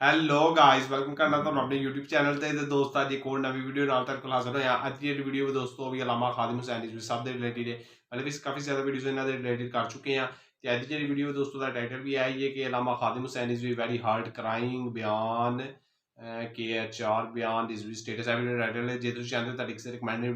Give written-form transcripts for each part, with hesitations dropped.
Hello guys welcome ਕਰਨਾ ਤੁਹਾਨੂੰ ਆਪਣੇ YouTube ਚੈਨਲ ਤੇ ਦੋਸਤ ਅੱਜ ਇੱਕ ਹੋਰ ਨਵੀਂ ਵੀਡੀਓ ਨਾਲ ਤੁਹਾਡੇ ਕੋਲ ਹਾਜ਼ਰ ਹੋਇਆ। ਅੱਜ ਦੀ ਵੀਡੀਓ ਵੀ ਦੋਸਤੋ ਵੀ ਅਲਾਮਾ ਖਾਦਿਮ ਹੁਸੈਨ ਰਿਜ਼ਵੀ ਸਾਹਿਬ ਦੇ ਰਿਲੇਟਿਡ ਹੈ। ਪਹਿਲੇ ਵੀ ਕਾਫੀ ਜ਼ਿਆਦਾ ਵੀਡੀਓਜ਼ ਇਹਨਾਂ ਦੇ ਰਿਲੇਟਿਡ ਕਰ ਚੁੱਕੇ ਹਾਂ ਤੇ ਅੱਜ ਦੀ ਵੀਡੀਓ ਦੋਸਤੋ ਦਾ ਟਾਈਟਲ ਵੀ ਆਈ ਹੈ ਕਿ ਅਲਾਮਾ ਖਾਦਿਮ ਹੁਸੈਨ ਰਿਜ਼ਵੀ ਵੈਰੀ ਹਾਰਡ ਕਰਾਈਂਗ ਬਿਆਨ KHR ਬਿਆਨ ਰਿਜ਼ਵੀ ਸਟੇਟਸ ਹੈ ਵੀਡੀਓ ਟਾਈਟਲ ਹੈ। ਜੇ ਤੁਸੀਂ ਚਾਹੁੰਦੇ ਹੋ ਤੁਹਾਡੀ ਕਿਸੇ ਰਿਕਮੈਂਡਡ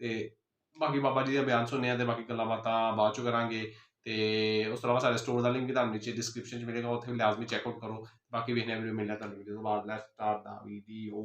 ਤੇ ਬਾਕੀ ਬਾਬਾ ਜੀ ਦਾ ਬਿਆਨ ਸੁਣਿਆ ਤੇ ਬਾਕੀ ਗੱਲਾਂ ਬਾਤਾਂ ਬਾਅਦ ਚੋਂ ਕਰਾਂਗੇ। ਤੇ ਉਸ ਤੋਂ ਇਲਾਵਾ ਸਾਡੇ ਸਟੋਰ ਦਾ ਲਿੰਕ ਵੀ ਤੁਹਾਨੂੰ ਨੀਚੇ ਡਿਸਕ੍ਰਿਪਸ਼ਨ 'ਚ ਮਿਲੇਗਾ, ਉੱਥੇ ਵੀ ਲਾਜ਼ਮੀ ਚੈੱਕਆਊਟ ਕਰੋ। ਬਾਕੀ ਵੇਖਣਾ ਵੀਡੀਓ ਮਿਲਣਾ ਤੁਹਾਨੂੰ ਵੀਡੀਓ ਤੋਂ ਬਾਅਦ। Let's start the video.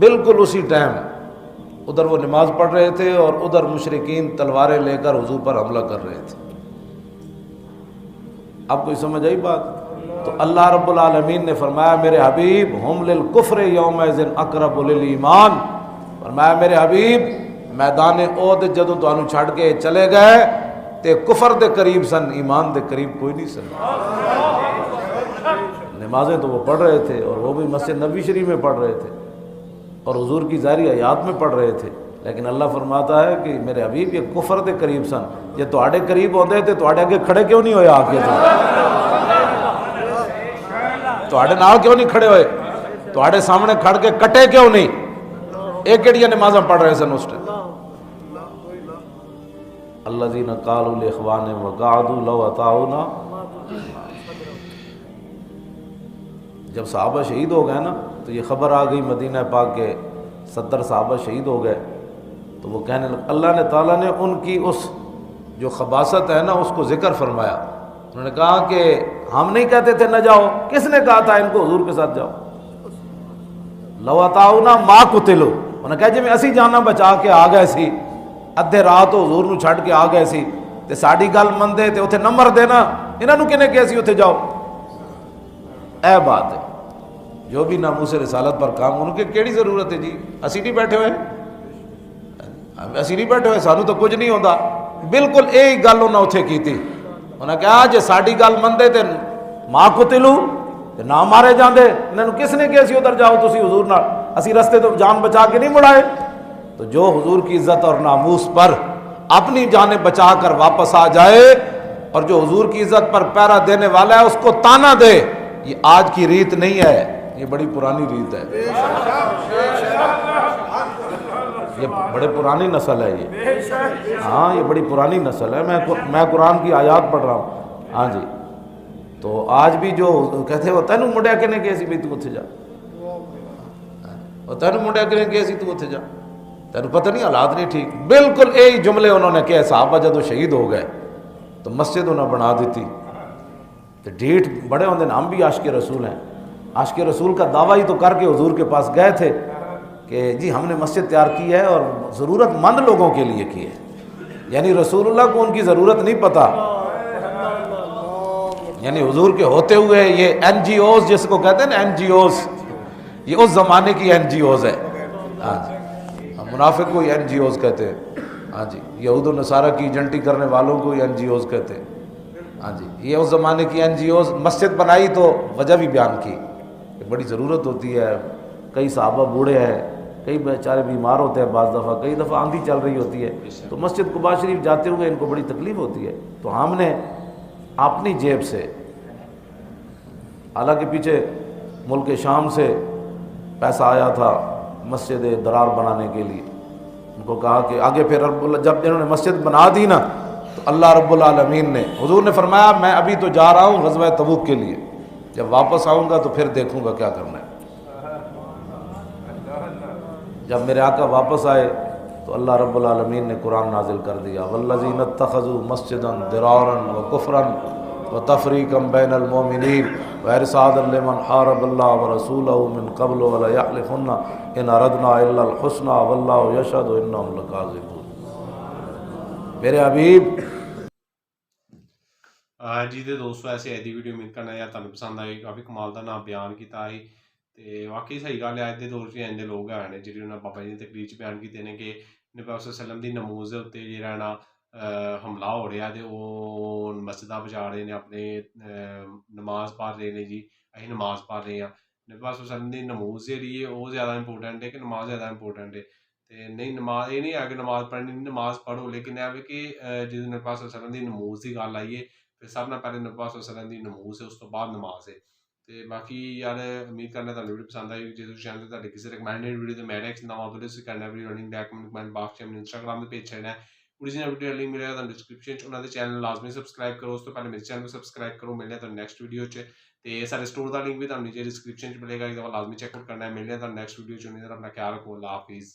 بالکل اسی ٹائم ادھر وہ نماز پڑھ رہے تھے اور ادھر مشرکین تلواریں لے کر حضور پر حملہ کر رہے تھے. اب کوئی سمجھ آئی بات؟ تو اللہ رب العالمین نے فرمایا میرے حبیب ہم للکفر یومئذ اقرب للایمان، فرمایا میرے حبیب میدان احد جدوں تانوں چھڈ کے چلے گئے تے کفر دے قریب سن، ایمان دے قریب کوئی نہیں سن. نمازیں تو وہ پڑھ رہے تھے اور وہ بھی مسجد نبوی شریف میں پڑھ رہے تھے اور حضور کی ظاہری حیات میں پڑھ رہے تھے، لیکن اللہ فرماتا ہے کہ میرے حبیب یہ کفر دے قریب سن، یہ تواڈے قریب ہوندے تے تواڈے اگے کھڑے کیوں نہیں ہوئے؟ آ کے تواڈے نال کیوں نہیں کھڑے ہوئے؟ تواڈے سامنے کھڑ کے کٹے کیوں نہیں؟ ایک کیڑیاں نمازاں پڑھ رہے سن اس ٹائم. الذین قالوا لاخوانہم وقعدوا لو اطاعونا. جب صحابہ شہید ہو گئے نا تو یہ خبر آ گئی مدینہ پاک کے 70 صحابہ شہید ہو گئے، تو وہ کہنے لگے، اللہ نے تعالیٰ نے ان کی اس جو خباثت ہے نا اس کو ذکر فرمایا. انہوں نے کہا کہ ہم نہیں کہتے تھے نہ جاؤ، کس نے کہا تھا ان کو حضور کے ساتھ جاؤ؟ لو اطاعونا ما قتلوا. انہوں نے کہا جی میں اسی جانا بچا کے آ گئے سی، ادھے رات حضور نو چھڈ کے آ گئے سی تے ساڈی گل مندے تے اوتھے نمبر دینا، انہاں نو کنے کہیا سی اوتھے جاؤ؟ اے بات ہے جو بھی ناموس رسالت پر کام ان کے کیڑی ضرورت ہے جی؟ اسی نہیں بیٹھے ہوئے، اسی نہیں بیٹھے ہوئے، سانو تو کچھ نہیں ہوندا. بالکل یہی گل انہاں اوتھے کیتی. انہاں کہا جے ساڈی گل مندے تے ما قتلوا تے نہ مارے جاندے، انہاں نو کس نے کہیا سی ادھر جاؤ تسی حضور نال؟ اسی رستے تو جان بچا کے نہیں مڑائے. تو جو حضور کی عزت اور ناموس پر اپنی جانیں بچا کر واپس آ جائے اور جو حضور کی عزت پر پہرا دینے والا ہے اس کو تانا دے، یہ آج کی ریت نہیں ہے، یہ بڑی پرانی ریت ہے، یہ بڑے پرانی نسل ہے یہ. ہاں یہ بڑی پرانی نسل ہے. میں قرآن کی آیات پڑھ رہا ہوں. ہاں جی. تو آج بھی جو کہتے ہیں وہ تینوں منڈیا کہنے کہے سی بھی تو اتھے جا، وہ تینوں منڈیا کہنے کہے سی تو اتھے جا، تینوں پتہ نہیں حالات نہیں ٹھیک. بالکل یہی جملے انہوں نے کہے. صحابہ جدو شہید ہو گئے تو مسجد انہوں نے بنا دیتی. تو ڈیٹ بڑے ہوندے ہم بھی عاشق رسول ہیں. عاشق رسول کا دعویٰ ہی تو کر کے حضور کے پاس گئے تھے کہ جی ہم نے مسجد تیار کی ہے اور ضرورت مند لوگوں کے لیے کی ہے. یعنی رسول اللہ کو ان کی ضرورت نہیں پتہ، یعنی حضور کے ہوتے ہوئے یہ این جی اوز جس کو کہتے ہیں نا این جی اوز، یہ اس زمانے کی این جی اوز ہے. ہاں جی. منافق کو این جی اوز کہتے ہیں. ہاں جی. یہود و نصارہ کی ایجنٹی کرنے والوں کو این جی اوز کہتے ہیں. ہاں جی. یہ اس زمانے کی این جی اوز. مسجد بنائی تو وجہ بھی بیان کی کہ بڑی ضرورت ہوتی ہے، کئی صحابہ بوڑھے ہیں، کئی بیچارے بیمار ہوتے ہیں، بعض دفعہ کئی دفعہ آندھی چل رہی ہوتی ہے تو مسجد قباء شریف جاتے ہوئے ان کو بڑی تکلیف ہوتی ہے. تو ہم نے اپنی جیب سے، حالانکہ پیچھے ملک شام سے پیسہ آیا تھا مسجد درار بنانے کے لیے، ان کو کہا کہ آگے پھر جب انہوں نے مسجد بنا دی نا تو اللہ رب العالمین نے، حضور نے فرمایا میں ابھی تو جا رہا ہوں غزوہ تبوک کے لیے، جب واپس آؤں گا تو پھر دیکھوں گا کیا کرنا ہے. جب میرے آقا واپس آئے تو اللہ رب العالمین نے قرآن نازل کر دیا والذین اتخذوا مسجدا ضرارا وکفرا وتفریقا بین المؤمنین وارصادا لمن حارب اللہ ورسولہ من قبل ولیحلفن ان اردنا الا الحسنى واللہ یشہد انہم لکاذبون. میرے حبیب جی دے دوستو ایسے ایدی ویڈیو امید کرنا یا تانوں پسند آئی. کافی کمال دا نام بیان کیتا ہے تے واقعی صحیح گل ہے. اج دے دور 'چ انج دے لوگ ہیں جہڑے انہاں بابا جی دی تقریر 'چ بیان کیتے نے کہ نبی پاک صلی اللہ علیہ وسلم دی نماز دے اوتے جہڑا نا حملہ ہو رہا تے وہ مسجداں بجا رہے نے، اپنے نماز پڑھ رہے نے. جی اسی نماز پڑھ رہے ہیں. نبی پاک صلی اللہ علیہ وسلم دی نماز جہڑی ہے وہ زیادہ امپورٹنٹ ہے کہ نماز زیادہ امپورٹنٹ ہے؟ تے نہیں نماز یہ نہیں ہے کہ نماز پڑھنی نہیں، نماز پڑھو، لیکن یہ ہے کہ جدوں نبی پاک صلی اللہ علیہ وسلم دی نماز دی گل آئی ہے پھر سب نہ پہلے نبی پاک صلی اللہ علیہ وسلم دی نماز ہے، اس تو بعد نماز ہے. تے باقی یار امید کرنا تھانوں ویڈیو پسند آئی. جے تسی چینل تے تہاڈے کسی ریکمینڈیڈ ویڈیو تے میرا ایک نواں ویڈیو سی کرنا video running back comment box چ انسٹاگرام تے پیج چھڑنا ہے. پوری جی ویڈیو لنک ملے گا تہاڈے ڈسکرپشن چ، انہاں دے چینل لازمی سبسکرائب کرو. اس تو پہلے میرے چینل کو سبسکرائب کرو. ملنے تہاڈے نیکسٹ ویڈیو چ تے سارے اسٹور دا لنک بھی تہاڈے نیچے ڈسکرپشن چ ملے گا، ایک دفعہ لازمی چیک آؤٹ کرنا ہے. ملنے تہاڈے نیکسٹ ویڈیو چ. اپنا خیال رکھو. اللہ حافظ.